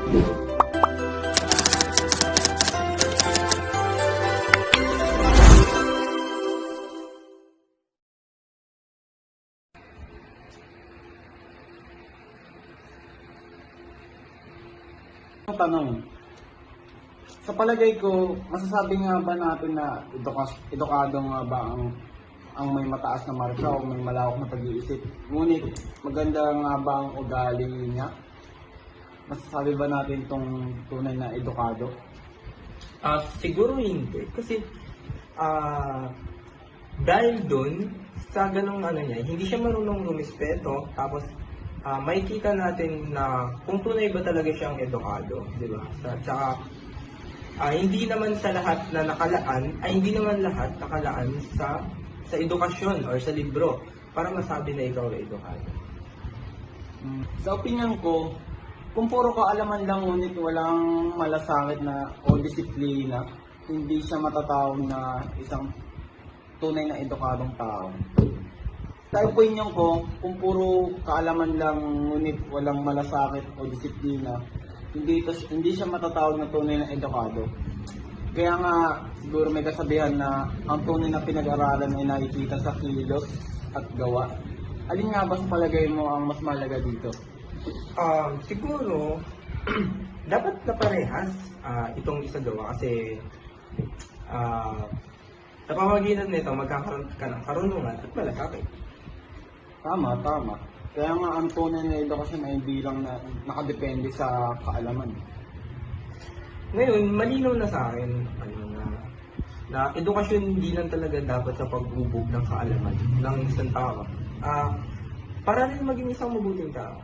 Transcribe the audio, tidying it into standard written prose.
Ang tanong, sa palagay ko, masasabi nga ba natin na edukado nga ba ang may mataas na marka o may malawak na pag-iisip? Ngunit maganda nga ba ang ugali niya? Masasabi ba natin itong tunay na edukado? Siguro hindi. Kasi dahil dun, sa ganong niya, hindi siya marunong rumispeto. Tapos makikita natin na kung tunay ba talaga siyang edukado, di ba? Tsaka hindi naman sa lahat na nakalaan, hindi naman lahat nakalaan sa edukasyon or sa libro para masabi na ikaw ay edukado. Sa opinion ko, kung puro kaalaman lang ngunit walang malasakit na o disiplina, hindi siya matatawag na isang tunay na edukadong tao. Sa opinion ko, kung puro kaalaman lang ngunit walang malasakit o disiplina, hindi siya matatawag na tunay na edukado. Kaya nga siguro may kasabihan na ang tunay na pinag-aralan ay nakikita sa kilos at gawa. Alin nga ba sa palagay mo ang mas mahalaga dito? Siguro dapat na parehas itong isagawa kasi sa pamamagitan nito magkakaroon ka ng karunungan at malasakit. Tama. Kaya nga ang tunay na edukasyon ay hindi lang na nakadepende sa kaalaman. Ngayon, malinaw na sa akin na edukasyon hindi lang talaga dapat sa paghubog ng kaalaman ng isang tao. Para rin maging isang mabuting tao.